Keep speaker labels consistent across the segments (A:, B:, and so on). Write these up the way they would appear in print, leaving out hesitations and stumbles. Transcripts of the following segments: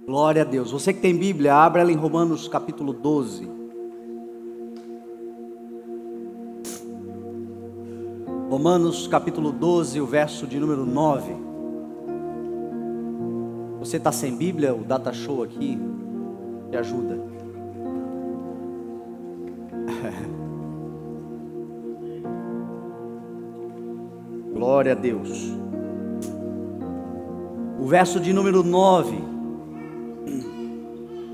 A: Glória a Deus. Você que tem Bíblia, abra ela em Romanos capítulo 12. Romanos capítulo 12, o verso de número 9. Você está sem Bíblia? O Data Show aqui te ajuda. Glória a Deus. O verso de número 9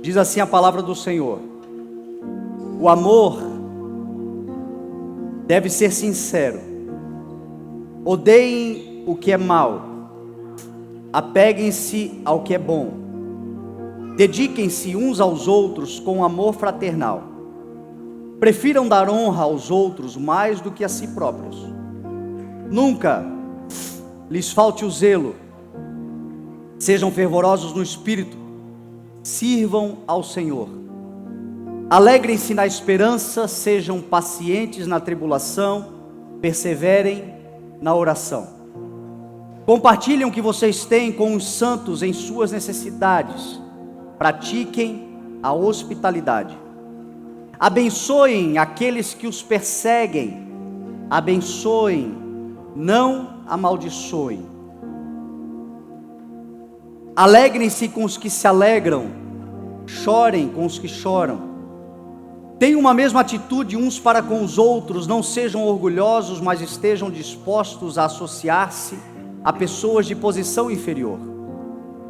A: diz assim a palavra do Senhor: o amor deve ser sincero, odeiem o que é mal, apeguem-se ao que é bom, dediquem-se uns aos outros com amor fraternal, prefiram dar honra aos outros mais do que a si próprios, nunca lhes falte o zelo, sejam fervorosos no espírito, sirvam ao Senhor, alegrem-se na esperança, sejam pacientes na tribulação, perseverem na oração, compartilhem o que vocês têm com os santos em suas necessidades, pratiquem a hospitalidade, abençoem aqueles que os perseguem, abençoem, não amaldiçoem, alegrem-se com os que se alegram, chorem com os que choram, tenham uma mesma atitude uns para com os outros, não sejam orgulhosos, mas estejam dispostos a associar-se a pessoas de posição inferior,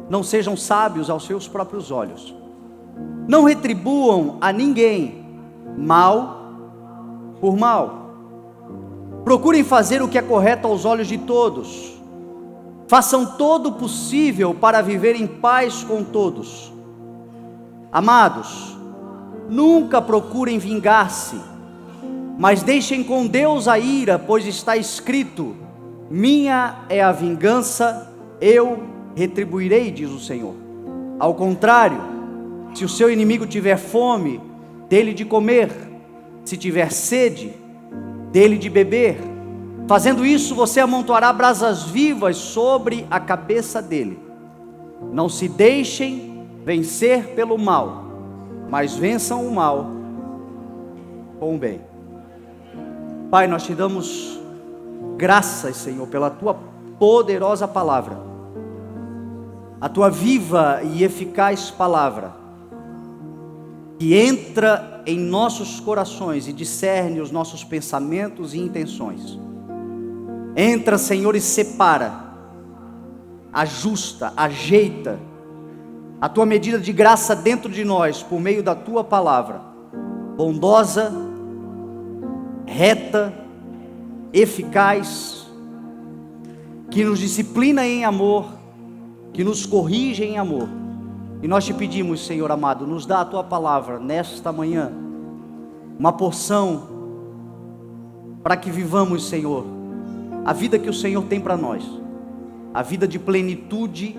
A: não sejam sábios aos seus próprios olhos, não retribuam a ninguém mal por mal, procurem fazer o que é correto aos olhos de todos, façam todo o possível para viver em paz com todos. Amados, nunca procurem vingar-se, mas deixem com Deus a ira, pois está escrito: minha é a vingança, eu retribuirei, diz o Senhor. Ao contrário, se o seu inimigo tiver fome, dê-lhe de comer, se tiver sede, dê-lhe de beber. Fazendo isso, você amontoará brasas vivas sobre a cabeça dele. Não se deixem vencer pelo mal, mas vençam o mal com o bem. Pai, nós te damos graças, Senhor, pela tua poderosa palavra, a tua viva e eficaz palavra, que entra em nossos corações e discerne os nossos pensamentos e intenções. Entra, Senhor, e separa, ajusta, ajeita a tua medida de graça dentro de nós, por meio da tua palavra, bondosa, reta, eficaz, que nos disciplina em amor, que nos corrige em amor. E nós te pedimos, Senhor amado, nos dá a tua palavra nesta manhã, uma porção para que vivamos, Senhor, a vida que o Senhor tem para nós, a vida de plenitude,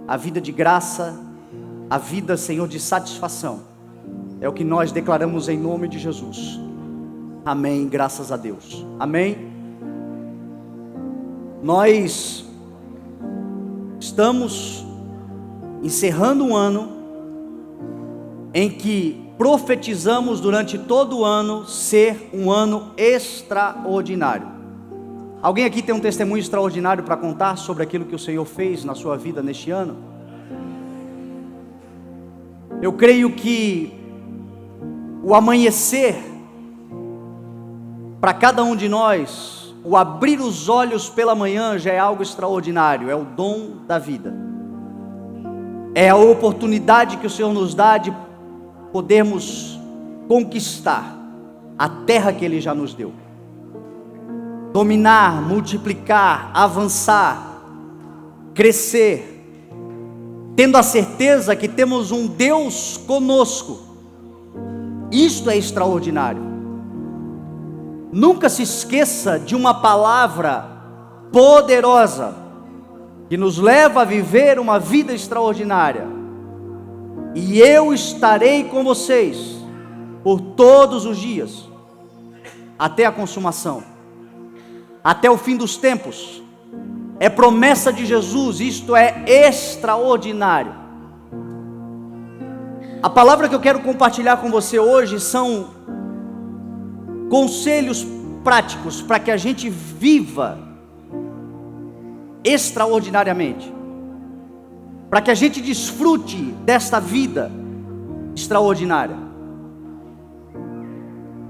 A: a vida de graça, a vida, Senhor, de satisfação. É o que nós declaramos em nome de Jesus. Amém, graças a Deus. Amém. Nós estamos encerrando um ano em que profetizamos durante todo o ano ser um ano extraordinário. Alguém aqui tem um testemunho extraordinário para contar sobre aquilo que o Senhor fez na sua vida neste ano? Eu creio que o amanhecer, para cada um de nós, o abrir os olhos pela manhã já é algo extraordinário, é o dom da vida. É a oportunidade que o Senhor nos dá de podermos conquistar a terra que Ele já nos deu. Dominar, multiplicar, avançar, crescer, tendo a certeza que temos um Deus conosco. Isto é extraordinário. Nunca se esqueça de uma palavra poderosa que nos leva a viver uma vida extraordinária. E eu estarei com vocês por todos os dias, até a consumação, até o fim dos tempos. É promessa de Jesus, isto é extraordinário. A palavra que eu quero compartilhar com você hoje são conselhos práticos para que a gente viva extraordinariamente, para que a gente desfrute desta vida extraordinária.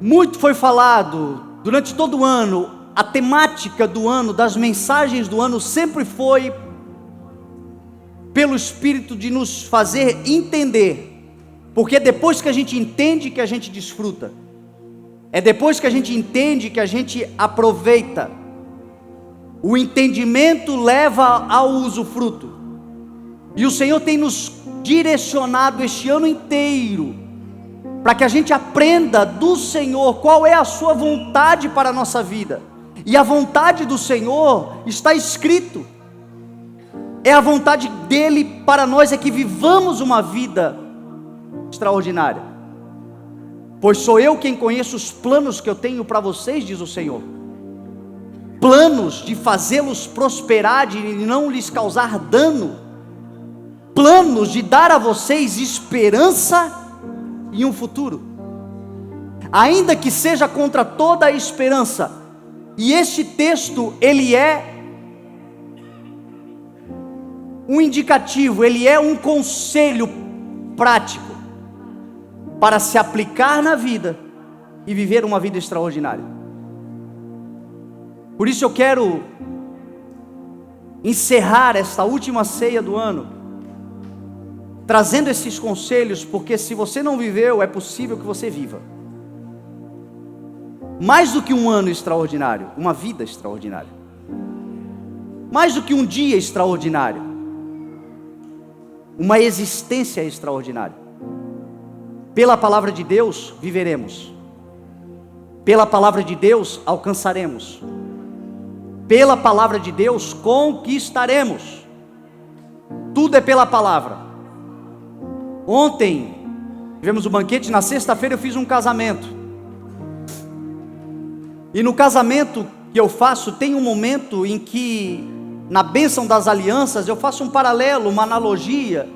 A: Muito foi falado durante todo o ano. A temática do ano, das mensagens do ano, sempre foi pelo Espírito de nos fazer entender, porque depois que a gente entende que a gente desfruta, é depois que a gente entende que a gente aproveita. O entendimento leva ao usufruto, e o Senhor tem nos direcionado este ano inteiro, para que a gente aprenda do Senhor qual é a sua vontade para a nossa vida. E a vontade do Senhor está escrito, é a vontade dele para nós, é que vivamos uma vida extraordinária. Pois sou eu quem conheço os planos que eu tenho para vocês, diz o Senhor, planos de fazê-los prosperar, de não lhes causar dano, planos de dar a vocês esperança e um futuro, ainda que seja contra toda a esperança. E este texto, ele é um indicativo, ele é um conselho prático para se aplicar na vida e viver uma vida extraordinária. Por isso eu quero encerrar esta última ceia do ano trazendo esses conselhos, porque se você não viveu, é possível que você viva. Mais do que um ano extraordinário, uma vida extraordinária. Mais do que um dia extraordinário, uma existência extraordinária. Pela palavra de Deus viveremos, pela palavra de Deus alcançaremos, pela palavra de Deus conquistaremos. Tudo é pela palavra. Ontem tivemos o banquete, na sexta-feira eu fiz um casamento. E no casamento que eu faço, tem um momento em que, na bênção das alianças, eu faço um paralelo, uma analogia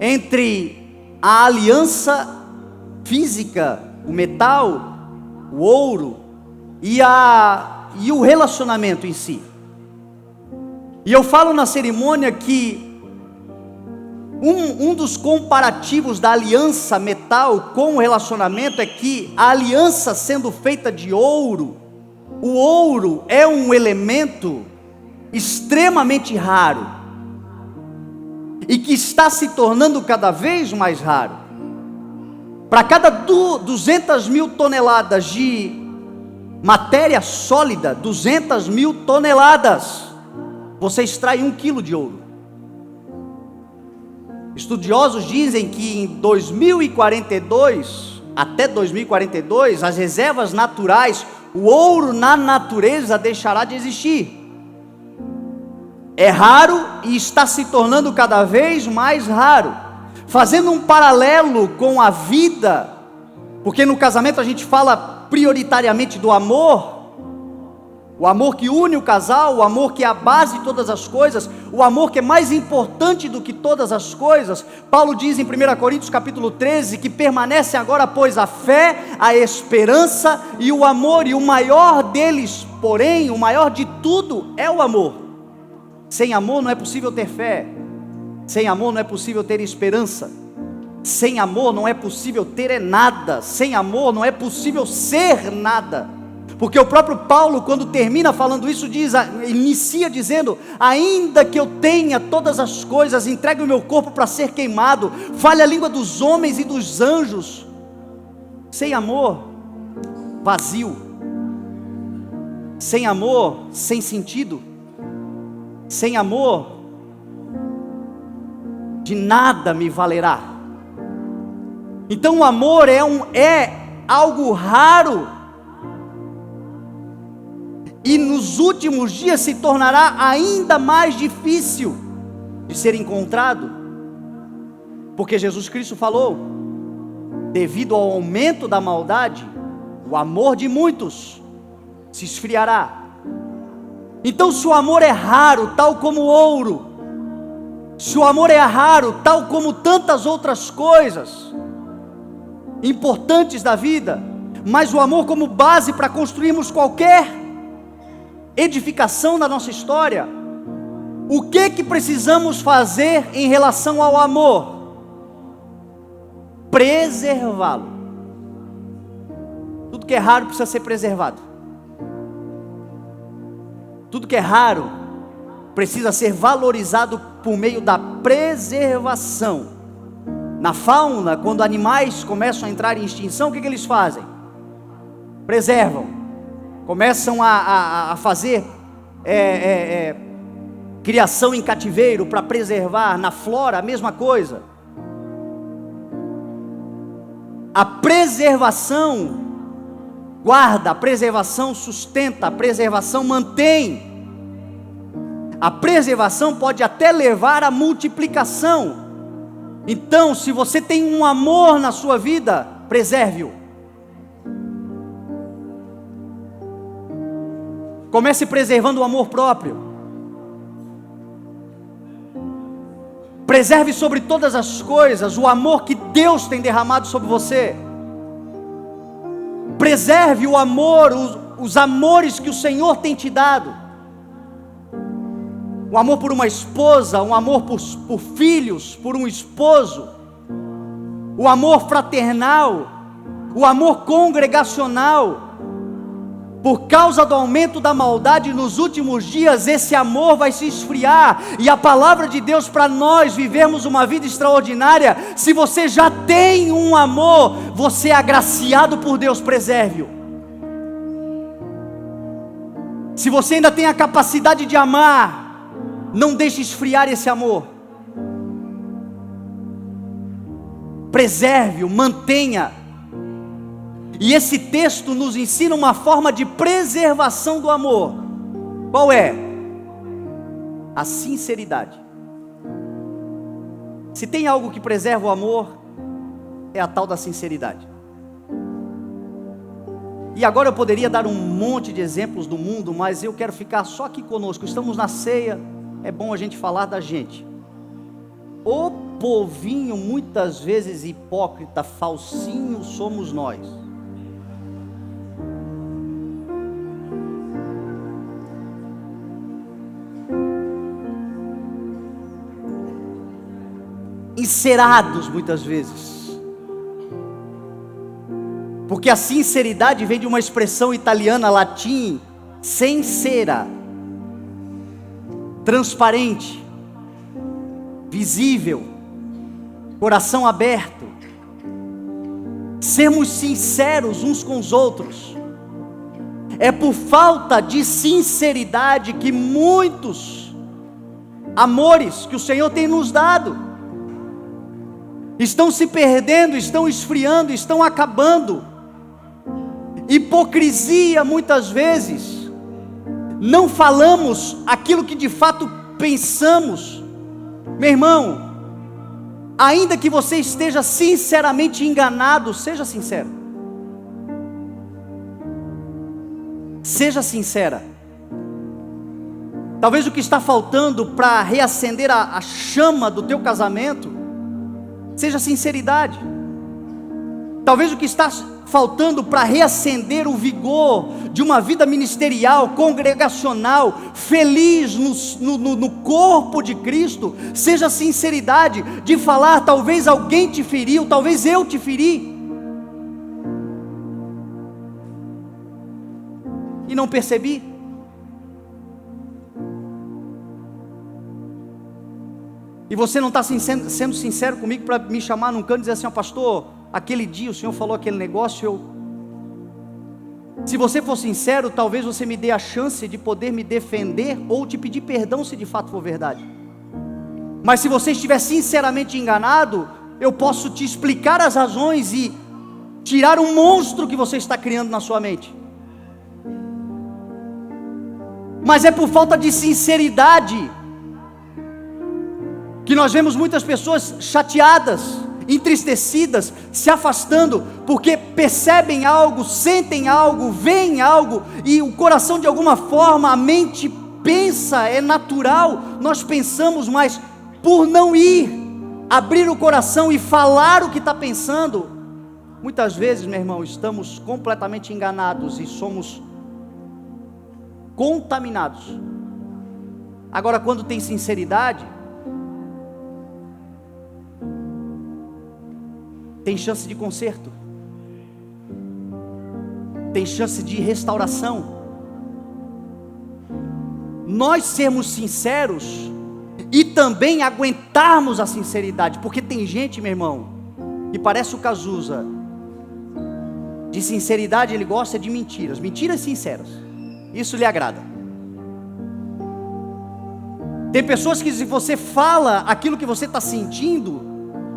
A: entre a aliança física, o metal, o ouro, e o relacionamento em si. E eu falo na cerimônia que um dos comparativos da aliança metal com o relacionamento é que a aliança sendo feita de ouro, o ouro é um elemento extremamente raro e que está se tornando cada vez mais raro. Para cada 200 mil toneladas de matéria sólida, 200 mil toneladas, você extrai 1 quilo de ouro. Estudiosos dizem que em 2042, até 2042, as reservas naturais, o ouro na natureza deixará de existir. É raro e está se tornando cada vez mais raro. Fazendo um paralelo com a vida, porque no casamento a gente fala prioritariamente do amor, o amor que une o casal, o amor que é a base de todas as coisas, o amor que é mais importante do que todas as coisas. Paulo diz em 1 Coríntios capítulo 13, que permanecem agora, pois, a fé, a esperança e o amor, e o maior deles, porém, o maior de tudo é o amor. Sem amor não é possível ter fé, sem amor não é possível ter esperança, sem amor não é possível ter nada, sem amor não é possível ser nada. Porque o próprio Paulo, quando termina falando isso, inicia dizendo: ainda que eu tenha todas as coisas, entregue o meu corpo para ser queimado, fale a língua dos homens e dos anjos, sem amor, vazio, sem amor, sem sentido, sem amor, de nada me valerá. Então o amor é algo raro, e nos últimos dias se tornará ainda mais difícil de ser encontrado, porque Jesus Cristo falou: devido ao aumento da maldade, o amor de muitos se esfriará. Então, se o amor é raro, tal como o ouro, se o amor é raro, tal como tantas outras coisas, importantes da vida, mas o amor como base para construirmos qualquer edificação da nossa história. O que precisamos fazer em relação ao amor? Preservá-lo. Tudo que é raro precisa ser preservado. Tudo que é raro precisa ser valorizado por meio da preservação. Na fauna, quando animais começam a entrar em extinção, o que eles fazem? Preservam. Começam a fazer criação em cativeiro para preservar. Na flora, a mesma coisa. A preservação guarda, a preservação sustenta, a preservação mantém. A preservação pode até levar à multiplicação. Então, se você tem um amor na sua vida, preserve-o. Comece preservando o amor próprio. Preserve sobre todas as coisas o amor que Deus tem derramado sobre você. Preserve o amor, os amores que o Senhor tem te dado. O amor por uma esposa, um amor por filhos, por um esposo. O amor fraternal, o amor congregacional. Por causa do aumento da maldade nos últimos dias, esse amor vai se esfriar. E a palavra de Deus para nós vivermos uma vida extraordinária. Se você já tem um amor, você é agraciado por Deus, preserve-o. Se você ainda tem a capacidade de amar, não deixe esfriar esse amor. Preserve-o, mantenha. E esse texto nos ensina uma forma de preservação do amor. Qual é? A sinceridade. Se tem algo que preserva o amor, é a tal da sinceridade. E agora eu poderia dar um monte de exemplos do mundo, mas eu quero ficar só aqui conosco. Estamos na ceia, é bom a gente falar da gente. O povinho, muitas vezes hipócrita, falsinho, somos nós. Encerados muitas vezes, porque a sinceridade vem de uma expressão italiana, latim, sincera, transparente, visível, coração aberto. Sermos sinceros uns com os outros. É por falta de sinceridade que muitos amores que o Senhor tem nos dado estão se perdendo, estão esfriando, estão acabando. Hipocrisia muitas vezes. Não falamos aquilo que de fato pensamos. Meu irmão, ainda que você esteja sinceramente enganado, seja sincero. Seja sincera. Talvez o que está faltando para reacender a chama do teu casamento seja sinceridade. Talvez o que está faltando para reacender o vigor de uma vida ministerial, congregacional, feliz no corpo de Cristo, seja a sinceridade de falar. Talvez alguém te feriu, talvez eu te feri, e não percebi. E você não está sendo sincero comigo para me chamar num canto e dizer assim: ó, pastor, aquele dia o senhor falou aquele negócio, Se você for sincero, talvez você me dê a chance de poder me defender ou te pedir perdão se de fato for verdade. Mas se você estiver sinceramente enganado, eu posso te explicar as razões e tirar um monstro que você está criando na sua mente. Mas é por falta de sinceridade que nós vemos muitas pessoas chateadas, entristecidas, se afastando, porque percebem algo, sentem algo, veem algo, e o coração de alguma forma, a mente pensa, é natural, nós pensamos, mas por não ir, abrir o coração e falar o que está pensando, Muitas vezes, meu irmão, estamos completamente enganados e somos contaminados. Agora, quando tem sinceridade, tem chance de conserto, tem chance de restauração. Nós sermos sinceros e também aguentarmos a sinceridade, porque tem gente, meu irmão, que parece o Cazuza. De sinceridade ele gosta de mentiras, mentiras sinceras, isso lhe agrada. Tem pessoas que, se você fala aquilo que você está sentindo,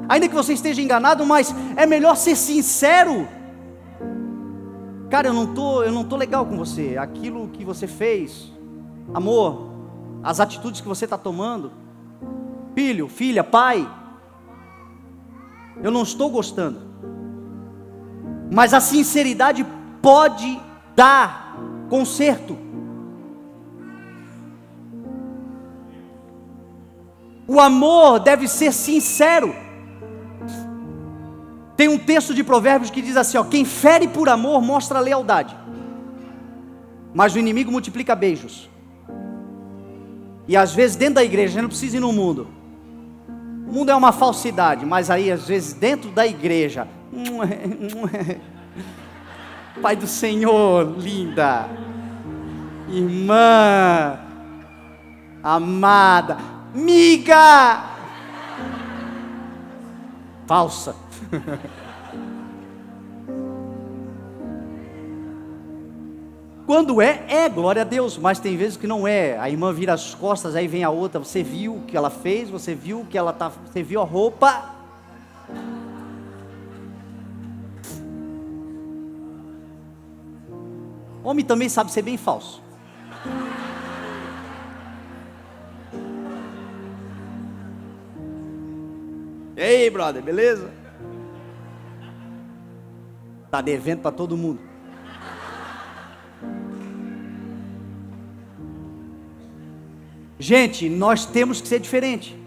A: ainda que você esteja enganado, mas é melhor ser sincero. Cara, eu não tô legal com você, aquilo que você fez, amor, as atitudes que você está tomando, filho, filha, pai, eu não estou gostando. Mas a sinceridade pode dar conserto. O amor deve ser sincero. Tem um texto de Provérbios que diz assim, ó: quem fere por amor mostra lealdade, mas o inimigo multiplica beijos. E às vezes dentro da igreja, a gente não precisa ir no mundo. O mundo é uma falsidade, mas aí às vezes dentro da igreja, Pai do Senhor, linda, irmã, amada, miga, falsa. Quando é glória a Deus, mas tem vezes que não é. A irmã vira as costas, aí vem a outra, você viu o que ela fez, você viu o que ela tá, você viu a roupa. Homem também sabe ser bem falso. Ei, brother, beleza? Tá devendo para todo mundo. Gente, nós temos que ser diferente.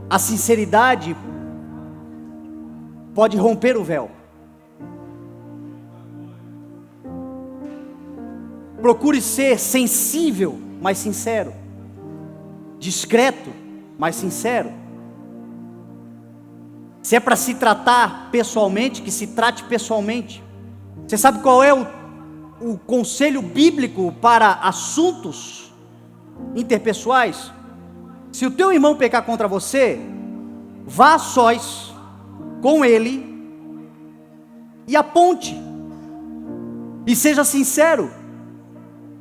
A: A sinceridade pode romper o véu. Procure ser sensível, mas sincero. Discreto, mas sincero. Se é para se tratar pessoalmente, que se trate pessoalmente. Você sabe qual é o conselho bíblico para assuntos interpessoais? Se o teu irmão pecar contra você, vá a sós com ele e aponte, e seja sincero,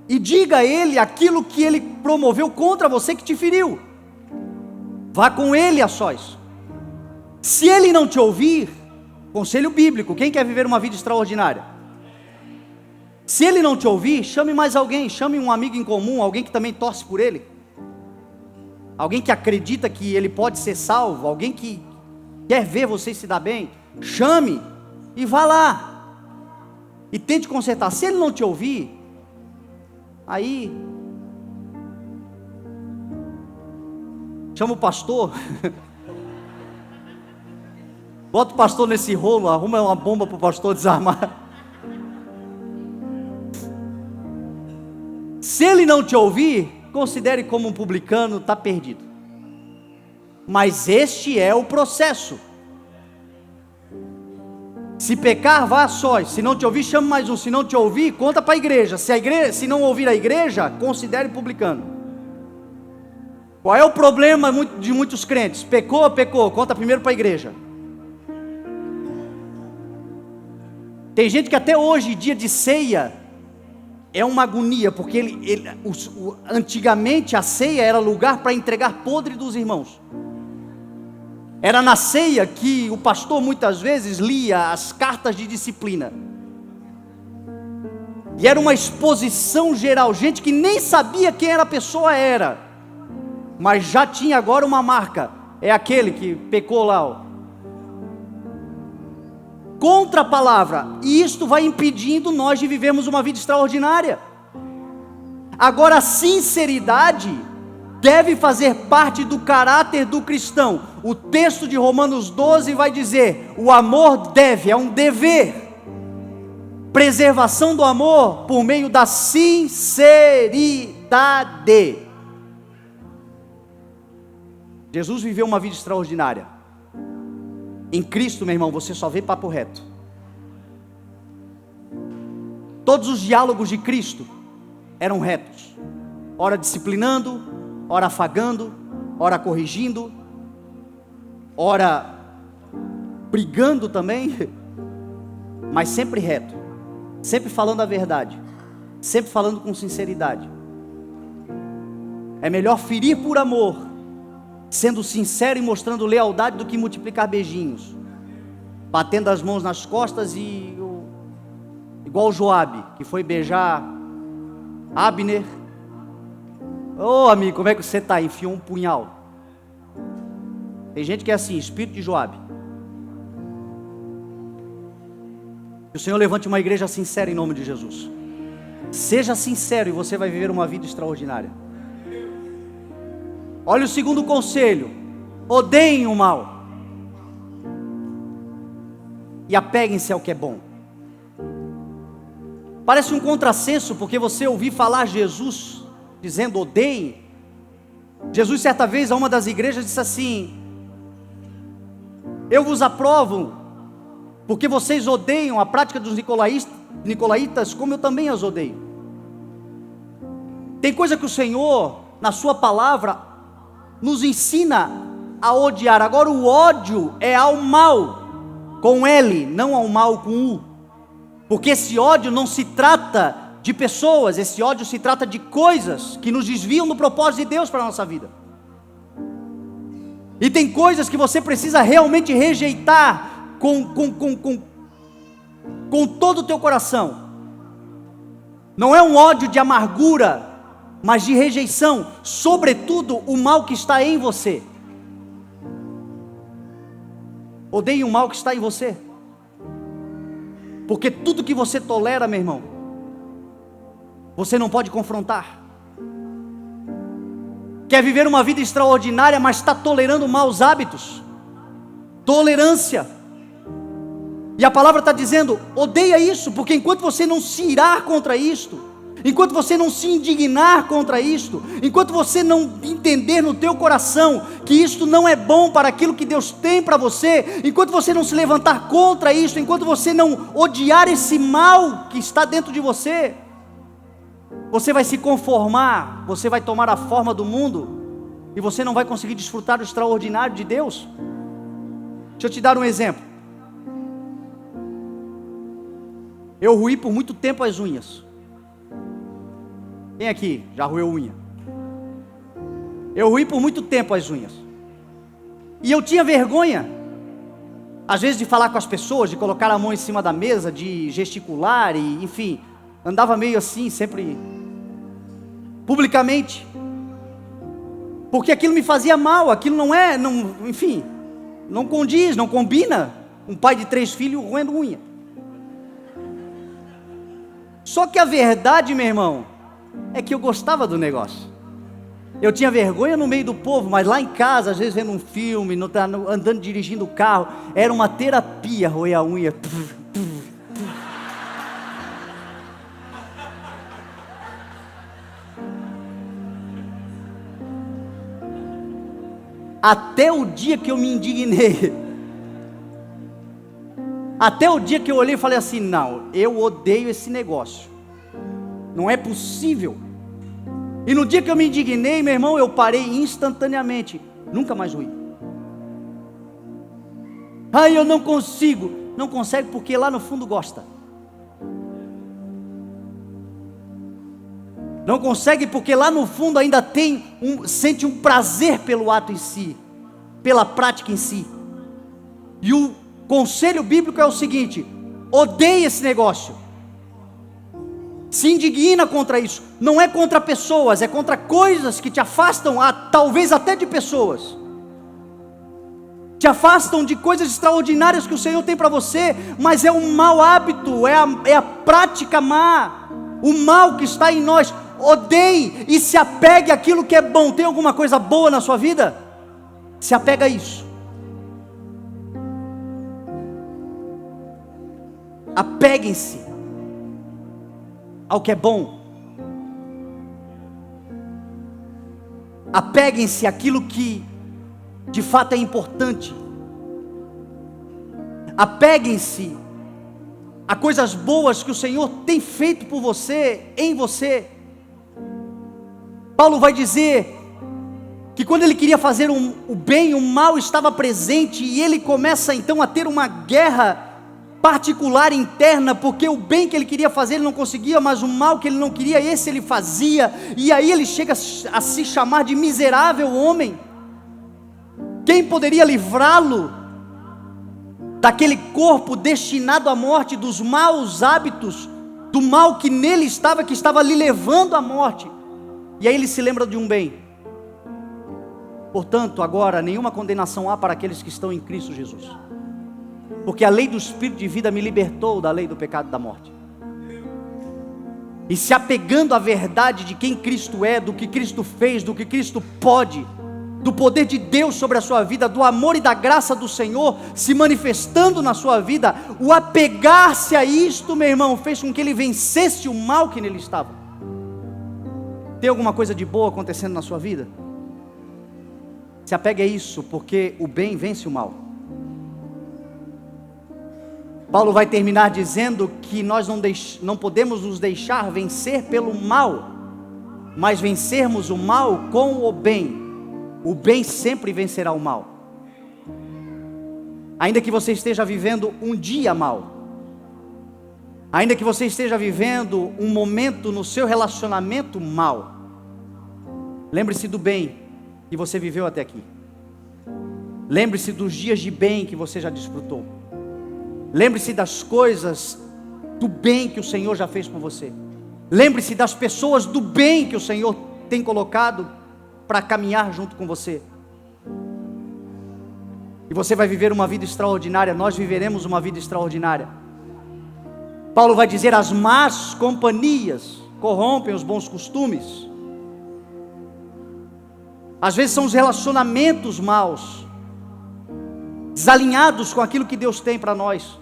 A: e diga a ele aquilo que ele promoveu contra você, que te feriu. Vá com ele a sós. Se ele não te ouvir, conselho bíblico, quem quer viver uma vida extraordinária? Se ele não te ouvir, chame mais alguém, chame um amigo em comum, alguém que também torce por ele, alguém que acredita que ele pode ser salvo, alguém que quer ver você se dar bem. Chame e vá lá e tente consertar. Se ele não te ouvir, aí chama o pastor. Bota o pastor nesse rolo, arruma uma bomba para o pastor desarmar. Se ele não te ouvir, considere como um publicano, está perdido. Mas este é o processo. Se pecar, vá a sós. Se não te ouvir, chame mais um. Se não te ouvir, conta para a igreja. Se não ouvir a igreja, considere publicano. Qual é o problema de muitos crentes? Pecou, conta primeiro para a igreja. Tem gente que até hoje, dia de ceia, é uma agonia, porque antigamente a ceia era lugar para entregar podre dos irmãos. Era na ceia que o pastor muitas vezes lia as cartas de disciplina. E era uma exposição geral, gente que nem sabia quem era a pessoa era, mas já tinha agora uma marca, é aquele que pecou lá, ó. Contra a palavra, e isto vai impedindo nós de vivermos uma vida extraordinária. Agora a sinceridade deve fazer parte do caráter do cristão. O texto de Romanos 12 vai dizer: o amor deve, é um dever. Preservação do amor por meio da sinceridade. Jesus viveu uma vida extraordinária. Em Cristo, meu irmão, você só vê papo reto. Todos os diálogos de Cristo eram retos. Ora disciplinando, ora afagando, ora corrigindo, ora brigando também, mas sempre reto, sempre falando a verdade, sempre falando com sinceridade. É melhor ferir por amor, sendo sincero e mostrando lealdade, do que multiplicar beijinhos, batendo as mãos nas costas e igual Joabe, que foi beijar Abner. Ô amigo, como é que você está? Enfiou um punhal. Tem gente que é assim, espírito de Joabe. Que o Senhor levante uma igreja sincera em nome de Jesus. Seja sincero e você vai viver uma vida extraordinária. Olha o segundo conselho: odeiem o mal e apeguem-se ao que é bom. Parece um contrassenso, porque você ouvir falar Jesus dizendo odeiem. Jesus certa vez a uma das igrejas disse assim: eu vos aprovo, porque vocês odeiam a prática dos nicolaítas, como eu também as odeio. Tem coisa que o Senhor, na sua palavra, nos ensina a odiar. Agora o ódio é ao mal, com L, não ao mal com U. Porque esse ódio não se trata de pessoas, esse ódio se trata de coisas que nos desviam do propósito de Deus para a nossa vida. E tem coisas que você precisa realmente rejeitar com todo o teu coração. Não é um ódio de amargura, mas de rejeição, sobretudo o mal que está em você. Odeie o mal que está em você, porque tudo que você tolera, meu irmão, você não pode confrontar. Quer viver uma vida extraordinária, mas está tolerando maus hábitos, tolerância. E a palavra está dizendo: odeia isso, porque enquanto você não se irar contra isto, enquanto você não se indignar contra isto, enquanto você não entender no teu coração que isto não é bom para aquilo que Deus tem para você, enquanto você não se levantar contra isto, enquanto você não odiar esse mal que está dentro de você, você vai se conformar, você vai tomar a forma do mundo, e você não vai conseguir desfrutar do extraordinário de Deus. Deixa eu te dar um exemplo. Eu roí por muito tempo as unhas. Quem aqui já roeu unha? Eu roí por muito tempo as unhas. E eu tinha vergonha, às vezes, de falar com as pessoas, de colocar a mão em cima da mesa, de gesticular, e enfim, andava meio assim, sempre publicamente, porque aquilo me fazia mal, aquilo enfim, não condiz, não combina um pai de 3 filhos roendo unha. Só que a verdade, meu irmão, é que eu gostava do negócio. Eu tinha vergonha no meio do povo, mas lá em casa, às vezes vendo um filme, andando, dirigindo o carro, era uma terapia roer a unha. Até o dia que eu me indignei, até o dia que eu olhei e falei assim: não, eu odeio esse negócio, não é possível. E no dia que eu me indignei, meu irmão, eu parei instantaneamente, nunca mais roí. Ai, eu não consigo. Não consegue porque lá no fundo gosta. Não consegue porque lá no fundo ainda sente um prazer pelo ato em si, pela prática em si. E o conselho bíblico é o seguinte: odeie esse negócio, se indigna contra isso. Não é contra pessoas, é contra coisas que te afastam, talvez até de pessoas, te afastam de coisas extraordinárias que o Senhor tem para você, mas é um mau hábito, é a prática má, o mal que está em nós. odeie e se apegue àquilo que é bom. Tem alguma coisa boa na sua vida? Se apega a isso. Apeguem-se ao que é bom. Apeguem-se àquilo que de fato é importante. Apeguem-se a coisas boas que o Senhor tem feito por você, em você. Paulo vai dizer que quando ele queria fazer o bem, o mal estava presente, e ele começa então a ter uma guerra particular interna, porque o bem que ele queria fazer ele não conseguia, mas o mal que ele não queria, esse ele fazia, e aí ele chega a se chamar de miserável homem. Quem poderia livrá-lo daquele corpo destinado à morte, dos maus hábitos, do mal que nele estava, que estava lhe levando à morte? E aí ele se lembra de um bem. Portanto, agora nenhuma condenação há para aqueles que estão em Cristo Jesus, porque a lei do Espírito de vida me libertou da lei do pecado e da morte. E se apegando à verdade de quem Cristo é, do que Cristo fez, do que Cristo pode, do poder de Deus sobre a sua vida, do amor e da graça do Senhor se manifestando na sua vida, o apegar-se a isto, meu irmão, fez com que ele vencesse o mal que nele estava. Tem alguma coisa de boa acontecendo na sua vida? Se apegue a isso, porque o bem vence o mal. Paulo vai terminar dizendo que nós não podemos nos deixar vencer pelo mal, mas vencermos o mal com o bem. O bem sempre vencerá o mal. Ainda que você esteja vivendo um dia mal, ainda que você esteja vivendo um momento no seu relacionamento mal, lembre-se do bem que você viveu até aqui. Lembre-se dos dias de bem que você já desfrutou. Lembre-se das coisas do bem que o Senhor já fez por você. Lembre-se das pessoas do bem que o Senhor tem colocado para caminhar junto com você. E você vai viver uma vida extraordinária. Nós viveremos uma vida extraordinária. Paulo vai dizer: as más companhias corrompem os bons costumes. Às vezes são os relacionamentos maus, desalinhados com aquilo que Deus tem para nós.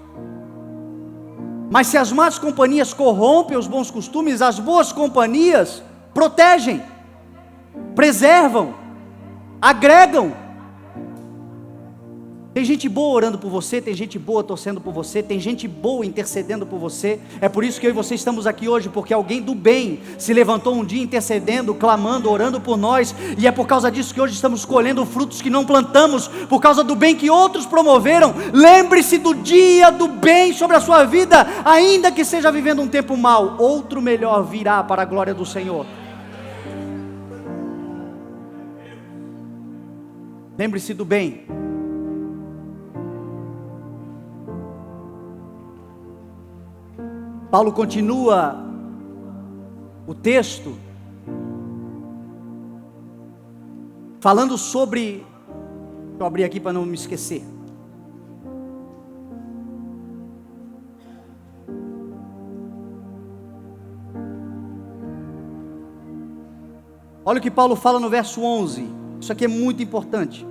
A: Mas se as más companhias corrompem os bons costumes, as boas companhias protegem, preservam, agregam. Tem gente boa orando por você, tem gente boa torcendo por você, tem gente boa intercedendo por você. É por isso que eu e você estamos aqui hoje, porque alguém do bem se levantou um dia intercedendo, clamando, orando por nós, e é por causa disso que hoje estamos colhendo frutos que não plantamos, por causa do bem que outros promoveram. Lembre-se do dia do bem sobre a sua vida, ainda que esteja vivendo um tempo mau, outro melhor virá para a glória do Senhor. Lembre-se do bem. Paulo continua o texto falando sobre, deixa eu abrir aqui para não me esquecer. Olha o que Paulo fala no verso 11, isso aqui é muito importante.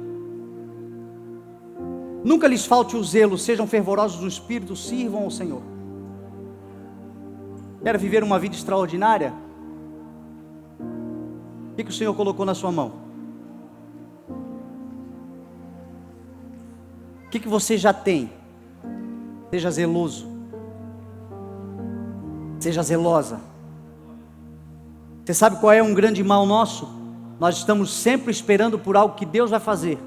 A: Nunca lhes falte o zelo, sejam fervorosos no espírito, sirvam ao Senhor. Quer viver uma vida extraordinária? O que o Senhor colocou na sua mão? O que você já tem? Seja zeloso. Seja zelosa. Você sabe qual é um grande mal nosso? Nós estamos sempre esperando por algo que Deus vai fazer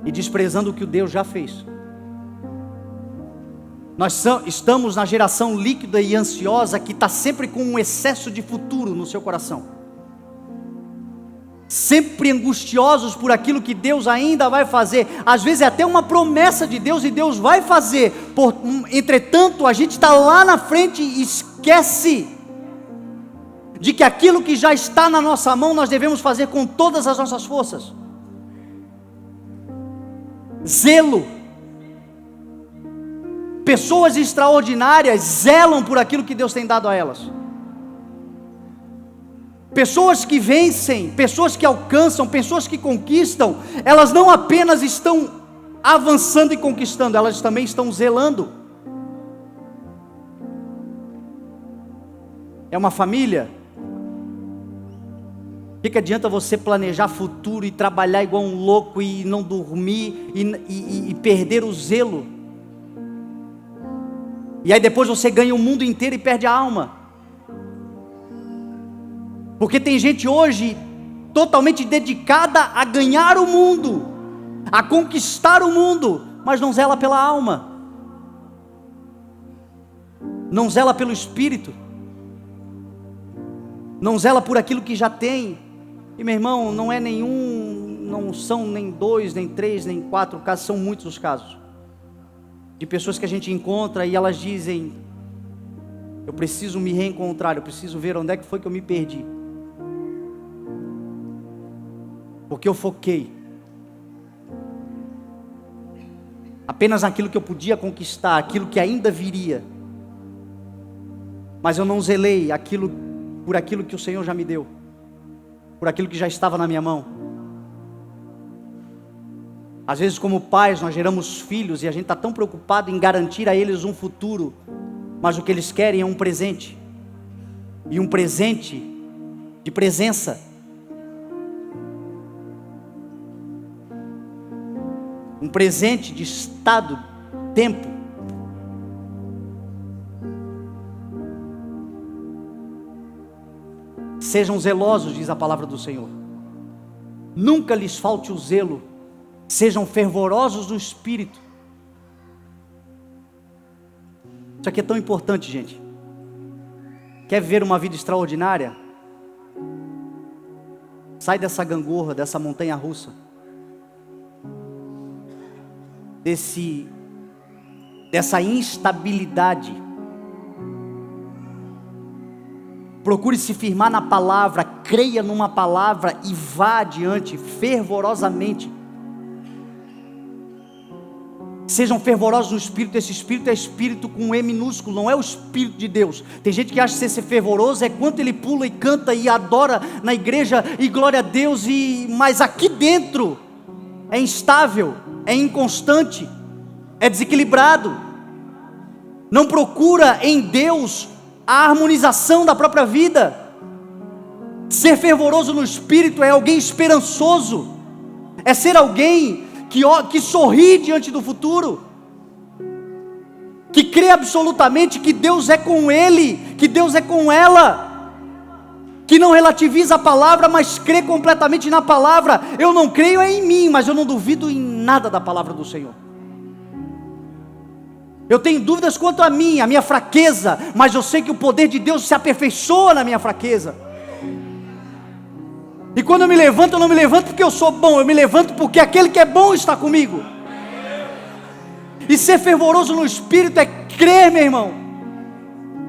A: e desprezando o que o Deus já fez. Nós estamos na geração líquida e ansiosa que está sempre com um excesso de futuro no seu coração, sempre angustiosos por aquilo que Deus ainda vai fazer. Às vezes é até uma promessa de Deus e Deus vai fazer, entretanto a gente está lá na frente e esquece de que aquilo que já está na nossa mão nós devemos fazer com todas as nossas forças. Zelo. Pessoas extraordinárias zelam por aquilo que Deus tem dado a elas. Pessoas que vencem, pessoas que alcançam, pessoas que conquistam, elas não apenas estão avançando e conquistando, elas também estão zelando. É uma família. O que adianta você planejar futuro e trabalhar igual um louco e não dormir e perder o zelo? E aí depois você ganha o mundo inteiro e perde a alma. Porque tem gente hoje totalmente dedicada a ganhar o mundo, a conquistar o mundo, mas não zela pela alma, não zela pelo espírito, não zela por aquilo que já tem. E meu irmão, não é nenhum, não são nem 2, nem 3, nem 4 casos, são muitos os casos de pessoas que a gente encontra e elas dizem: eu preciso me reencontrar, eu preciso ver onde é que foi que eu me perdi, porque eu foquei apenas naquilo que eu podia conquistar, aquilo que ainda viria, mas eu não zelei por aquilo que o Senhor já me deu, por aquilo que já estava na minha mão. Às vezes, como pais, nós geramos filhos e a gente está tão preocupado em garantir a eles um futuro, mas o que eles querem é um presente, e um presente de presença. Um presente de estado, tempo. Sejam zelosos, diz a palavra do Senhor. Nunca lhes falte o zelo. Sejam fervorosos no espírito. Isso aqui é tão importante, gente. Quer viver uma vida extraordinária? Sai dessa gangorra, dessa montanha russa, dessa instabilidade. Procure se firmar na palavra, creia numa palavra e vá adiante fervorosamente. Sejam fervorosos no espírito. Esse espírito é espírito com um E minúsculo, não é o espírito de Deus. Tem gente que acha que ser fervoroso é quanto ele pula e canta e adora na igreja e glória a Deus, mas aqui dentro é instável, é inconstante, é desequilibrado. Não procura em Deus a harmonização da própria vida. Ser fervoroso no espírito é alguém esperançoso, é ser alguém que sorri diante do futuro, que crê absolutamente que Deus é com ele, que Deus é com ela, que não relativiza a palavra, mas crê completamente na palavra. Eu não creio em mim, mas eu não duvido em nada da palavra do Senhor. Eu tenho dúvidas quanto a mim, a minha fraqueza, mas eu sei que o poder de Deus se aperfeiçoa na minha fraqueza. E quando eu me levanto, eu não me levanto porque eu sou bom, eu me levanto porque aquele que é bom está comigo. E ser fervoroso no espírito é crer, meu irmão,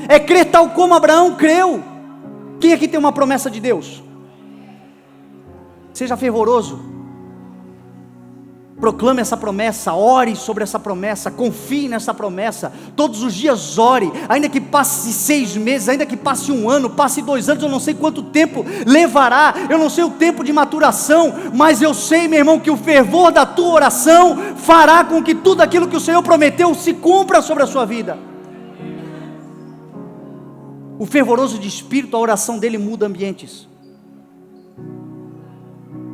A: é crer tal como Abraão creu. Quem aqui tem uma promessa de Deus? Seja fervoroso, proclame essa promessa, ore sobre essa promessa, confie nessa promessa, todos os dias ore, ainda que passe 6 meses, ainda que passe 1 ano, passe 2 anos, eu não sei quanto tempo levará, eu não sei o tempo de maturação, mas eu sei, meu irmão, que o fervor da tua oração fará com que tudo aquilo que o Senhor prometeu se cumpra sobre a sua vida. O fervoroso de espírito, a oração dele muda ambientes.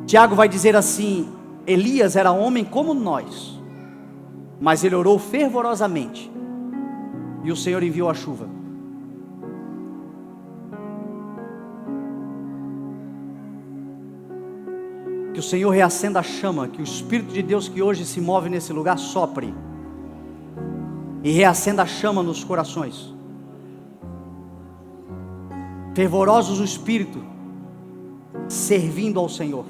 A: Tiago vai dizer assim: Elias era homem como nós, mas ele orou fervorosamente, e o Senhor enviou a chuva. Que o Senhor reacenda a chama, que o Espírito de Deus que hoje se move nesse lugar sopre e reacenda a chama nos corações. Fervorosos no Espírito, servindo ao Senhor.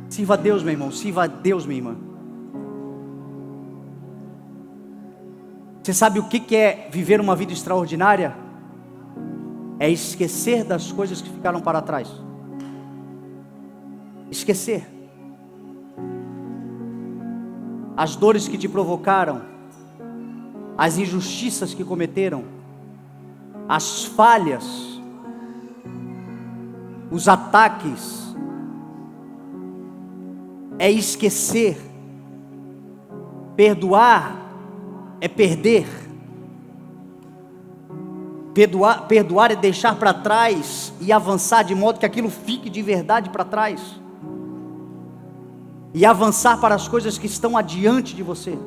A: Sirva a Deus, meu irmão, sirva a Deus, minha irmã. Você sabe o que é viver uma vida extraordinária? É esquecer das coisas que ficaram para trás. Esquecer as dores que te provocaram, as injustiças que cometeram, as falhas, os ataques, é esquecer. Perdoar é perder. Perdoar é deixar para trás e avançar de modo que aquilo fique de verdade para trás. E avançar para as coisas que estão adiante de você.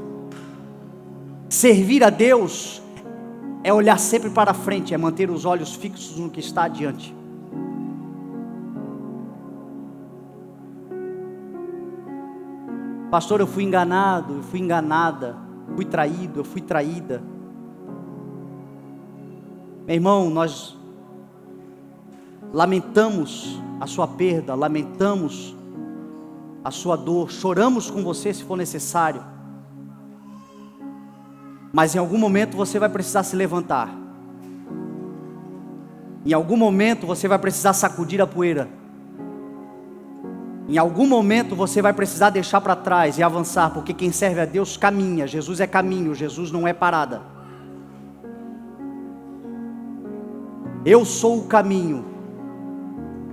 A: Servir a Deus é olhar sempre para frente, é manter os olhos fixos no que está adiante. Pastor, eu fui enganado, eu fui enganada, fui traído, eu fui traída. Meu irmão, nós lamentamos a sua perda, lamentamos a sua dor, choramos com você se for necessário. Mas em algum momento você vai precisar se levantar. Em algum momento você vai precisar sacudir a poeira. Em algum momento você vai precisar deixar para trás e avançar, porque quem serve a Deus caminha. Jesus é caminho, Jesus não é parada. Eu sou o caminho,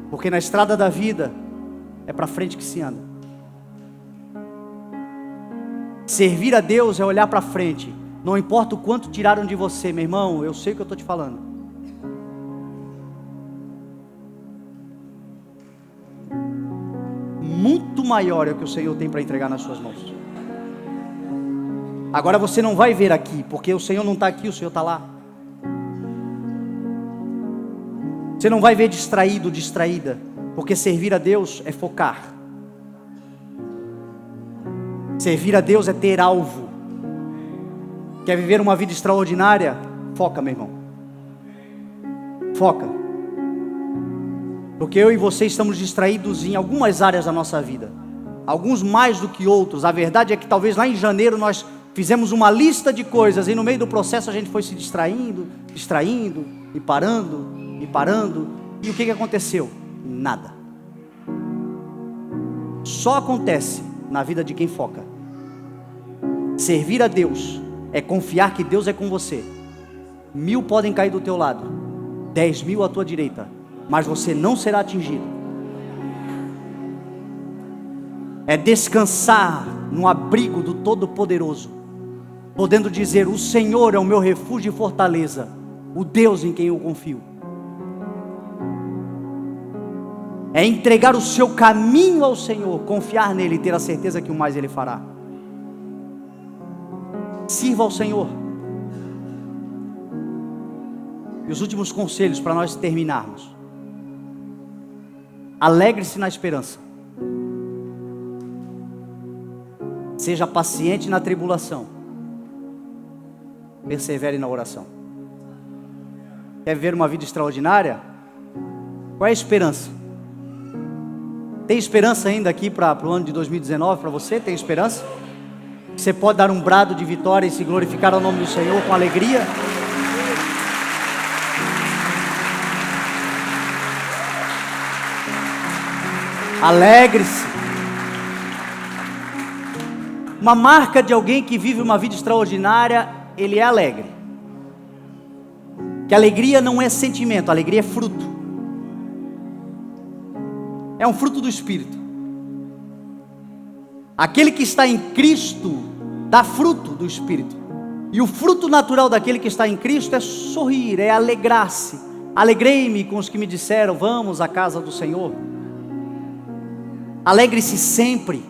A: porque na estrada da vida é para frente que se anda. Servir a Deus é olhar para frente. Não importa o quanto tiraram de você, meu irmão, eu sei o que eu estou te falando. Muito maior é o que o Senhor tem para entregar nas suas mãos. Agora você não vai ver aqui, porque o Senhor não está aqui, o Senhor está lá. Você não vai ver distraído, distraída, porque servir a Deus é focar. Servir a Deus é ter alvo. Quer viver uma vida extraordinária? Foca, meu irmão. Foca. Porque eu e você estamos distraídos em algumas áreas da nossa vida. Alguns mais do que outros. A verdade é que talvez lá em janeiro nós fizemos uma lista de coisas e no meio do processo a gente foi se distraindo, e parando. E o que aconteceu? Nada. Só acontece na vida de quem foca. Servir a Deus é confiar que Deus é com você. 1000 podem cair do teu lado, 10.000 à tua direita, mas você não será atingido. É descansar no abrigo do Todo-Poderoso, podendo dizer: o Senhor é o meu refúgio e fortaleza, o Deus em quem eu confio. É entregar o seu caminho ao Senhor, confiar nele e ter a certeza que o mais ele fará. Sirva ao Senhor. E os últimos conselhos para nós terminarmos: alegre-se na esperança, seja paciente na tribulação, persevere na oração. Quer viver uma vida extraordinária? Qual é a esperança? Tem esperança ainda aqui para o ano de 2019 para você? Tem esperança? Você pode dar um brado de vitória e se glorificar ao nome do Senhor com alegria? Alegre-se. Uma marca de alguém que vive uma vida extraordinária, ele é alegre. Que alegria não é sentimento, alegria é fruto. É um fruto do Espírito. Aquele que está em Cristo dá fruto do Espírito. E o fruto natural daquele que está em Cristo é sorrir, é alegrar-se. Alegrei-me com os que me disseram: vamos à casa do Senhor. Alegre-se sempre.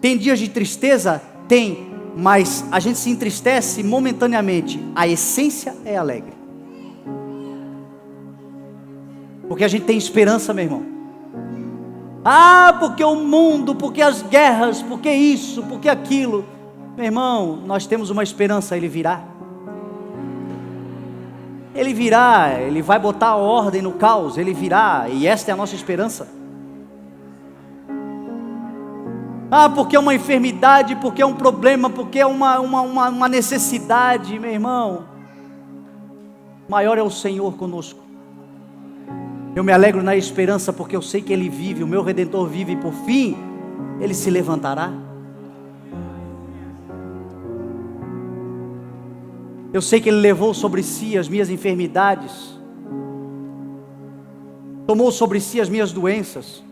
A: Tem dias de tristeza? Tem, mas a gente se entristece momentaneamente. A essência é alegre. Porque a gente tem esperança, meu irmão. Ah, porque o mundo, porque as guerras, porque isso, porque aquilo. Meu irmão, nós temos uma esperança: ele virá. Ele virá, ele vai botar ordem no caos, ele virá, e esta é a nossa esperança. Ah, porque é uma enfermidade, porque é um problema, porque é uma necessidade, meu irmão. Maior é o Senhor conosco. Eu me alegro na esperança, porque eu sei que Ele vive, o meu Redentor vive, e por fim, Ele se levantará. Eu sei que Ele levou sobre si as minhas enfermidades, tomou sobre si as minhas doenças.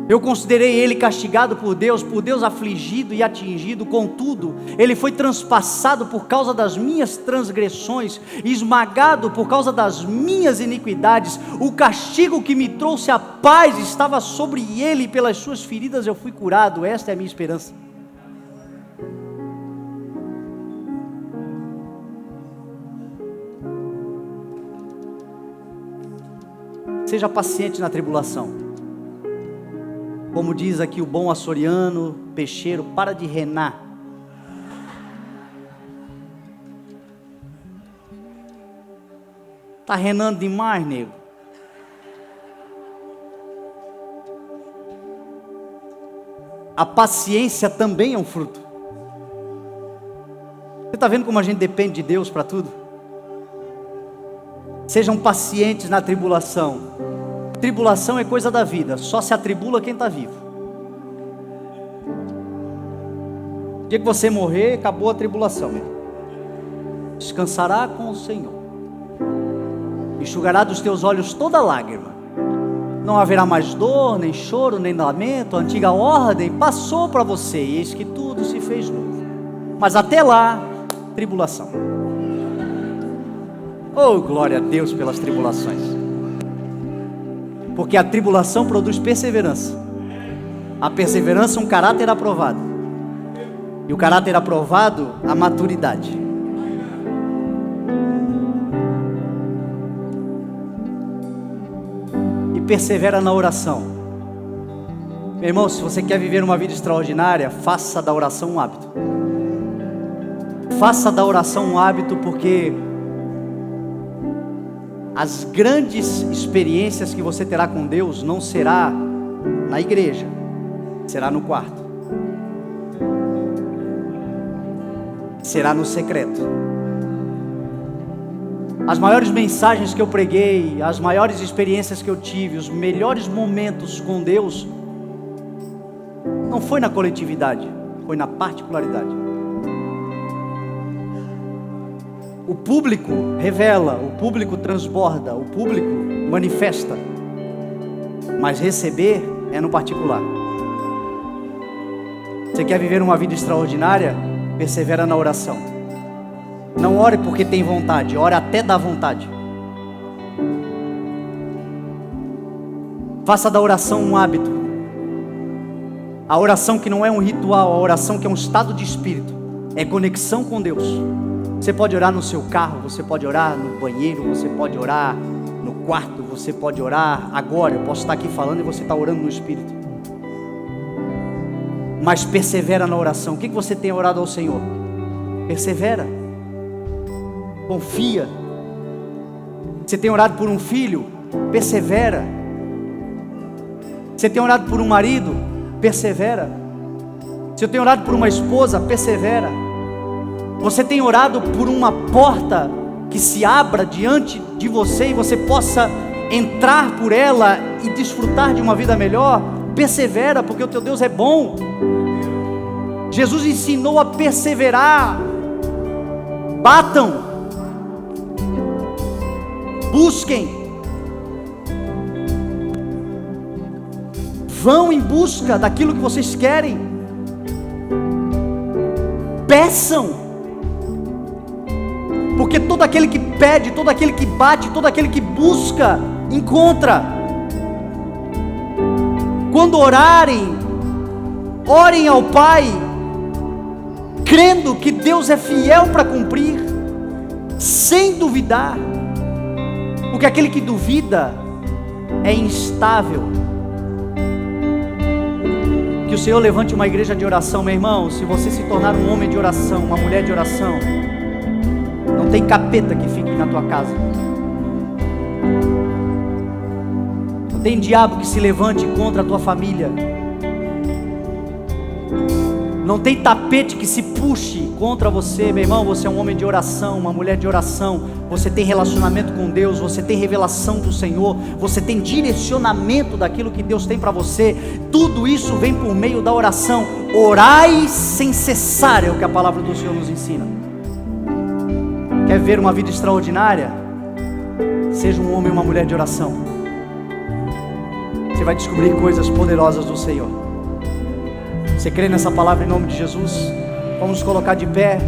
A: Eu considerei Ele castigado por Deus afligido e atingido. Contudo, Ele foi transpassado por causa das minhas transgressões, esmagado por causa das minhas iniquidades. O castigo que me trouxe a paz estava sobre Ele, e pelas suas feridas eu fui curado. Esta é a minha esperança. Seja paciente na tribulação. Como diz aqui o bom açoriano, peixeiro, para de renar. Está renando demais, nego. A paciência também é um fruto. Você está vendo como a gente depende de Deus para tudo? Sejam pacientes na tribulação. Tribulação é coisa da vida, só se atribula quem está vivo. O dia que você morrer, acabou a tribulação, meu. Descansará com o Senhor, enxugará dos teus olhos toda lágrima. Não haverá mais dor, nem choro, nem lamento. A antiga ordem passou para você, e eis que tudo se fez novo. Mas até lá, tribulação. Oh, glória a Deus pelas tribulações. Porque a tribulação produz perseverança. A perseverança um caráter aprovado. E o caráter aprovado, a maturidade. E persevera na oração. Meu irmão, se você quer viver uma vida extraordinária, faça da oração um hábito. Faça da oração um hábito, porque as grandes experiências que você terá com Deus não será na igreja, será no quarto, será no secreto. As maiores mensagens que eu preguei, as maiores experiências que eu tive, os melhores momentos com Deus, não foi na coletividade, foi na particularidade. O público revela, o público transborda, o público manifesta, mas receber é no particular. Você quer viver uma vida extraordinária? Persevera na oração. Não ore porque tem vontade, ore até dar vontade. Faça da oração um hábito. A oração que não é um ritual, a oração que é um estado de espírito, é conexão com Deus. Você pode orar no seu carro, você pode orar no banheiro, você pode orar no quarto, você pode orar agora. Eu posso estar aqui falando e você está orando no Espírito. Mas persevera na oração. O que você tem orado ao Senhor? Persevera. Confia. Você tem orado por um filho? Persevera. Você tem orado por um marido? Persevera. Você tem orado por uma esposa? Persevera. Você tem orado por uma porta que se abra diante de você e você possa entrar por ela e desfrutar de uma vida melhor? Persevera, porque o teu Deus é bom. Jesus ensinou a perseverar. Batam, busquem, vão em busca daquilo que vocês querem, peçam. Porque todo aquele que pede, todo aquele que bate, todo aquele que busca, encontra. Quando orarem, orem ao Pai, crendo que Deus é fiel para cumprir, sem duvidar. Porque aquele que duvida é instável. Que o Senhor levante uma igreja de oração, meu irmão. Se você se tornar um homem de oração, uma mulher de oração, não tem capeta que fique na tua casa. Não tem diabo que se levante contra a tua família. Não tem tapete que se puxe contra você, meu irmão. Você é um homem de oração, uma mulher de oração. Você tem relacionamento com Deus, você tem revelação do Senhor, você tem direcionamento daquilo que Deus tem para você. Tudo isso vem por meio da oração. Orai sem cessar, é o que a palavra do Senhor nos ensina. Quer ver uma vida extraordinária? Seja um homem e uma mulher de oração. Você vai descobrir coisas poderosas do Senhor. Você crê nessa palavra em nome de Jesus? Vamos nos colocar de pé.